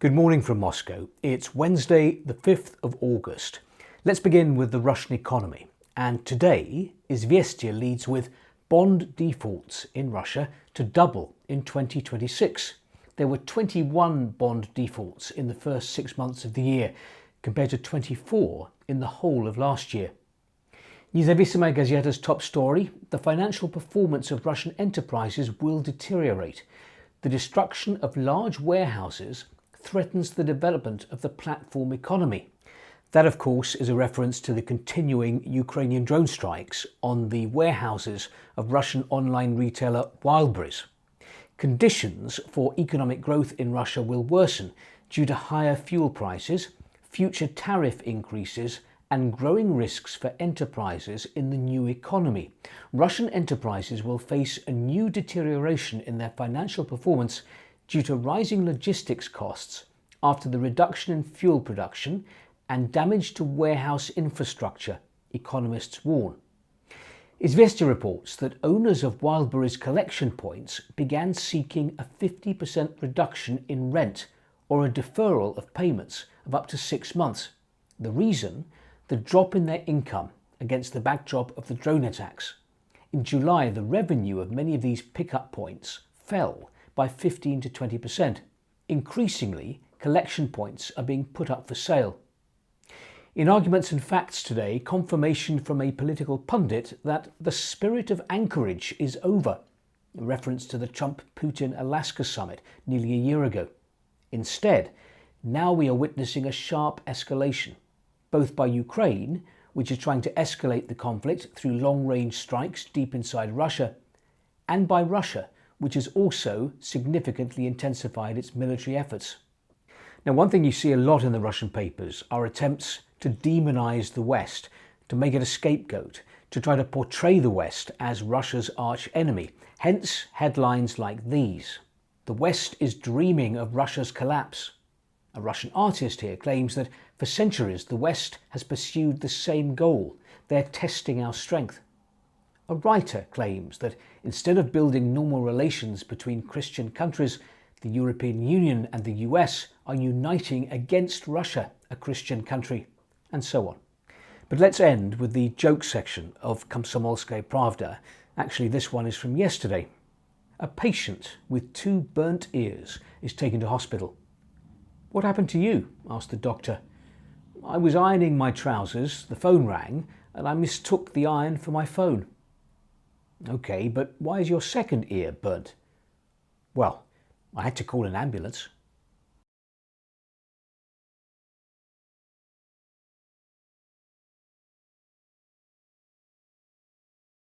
Good morning from Moscow. It's Wednesday, the 5th of August. Let's begin with the Russian economy. And today, Izvestia leads with bond defaults in Russia to double in 2026. There were 21 bond defaults in the first 6 months of the year, compared to 24 in the whole of last year. Nezavisimaya Gazeta's top story: the financial performance of Russian enterprises will deteriorate. The destruction of large warehouses threatens the development of the platform economy. That, of course, is a reference to the continuing Ukrainian drone strikes on the warehouses of Russian online retailer Wildberries. Conditions for economic growth in Russia will worsen due to higher fuel prices, future tariff increases, and growing risks for enterprises in the new economy. Russian enterprises will face a new deterioration in their financial performance due to rising logistics costs after the reduction in fuel production and damage to warehouse infrastructure, economists warn. Izvestia reports that owners of Wildberries collection points began seeking a 50% reduction in rent or a deferral of payments of up to 6 months. The reason? The drop in their income against the backdrop of the drone attacks. In July, the revenue of many of these pickup points fell by 15 to 20%. Increasingly, collection points are being put up for sale. In Arguments and Facts today, confirmation from a political pundit that the spirit of Anchorage is over, in reference to the Trump-Putin Alaska summit nearly a year ago. Instead, now we are witnessing a sharp escalation, both by Ukraine, which is trying to escalate the conflict through long-range strikes deep inside Russia, and by Russia, which has also significantly intensified its military efforts. Now, one thing you see a lot in the Russian papers are attempts to demonize the West, to make it a scapegoat, to try to portray the West as Russia's arch enemy. Hence, headlines like these: "The West is dreaming of Russia's collapse." A Russian artist here claims that for centuries the West has pursued the same goal. They're testing our strength. A writer claims that instead of building normal relations between Christian countries, the European Union and the US are uniting against Russia, a Christian country, and so on. But let's end with the joke section of Komsomolskaya Pravda. Actually, this one is from yesterday. A patient with 2 burnt ears is taken to hospital. "What happened to you?" asked the doctor. "I was ironing my trousers, the phone rang, and I mistook the iron for my phone." "Okay, but why is your second ear burnt?" "Well, I had to call an ambulance."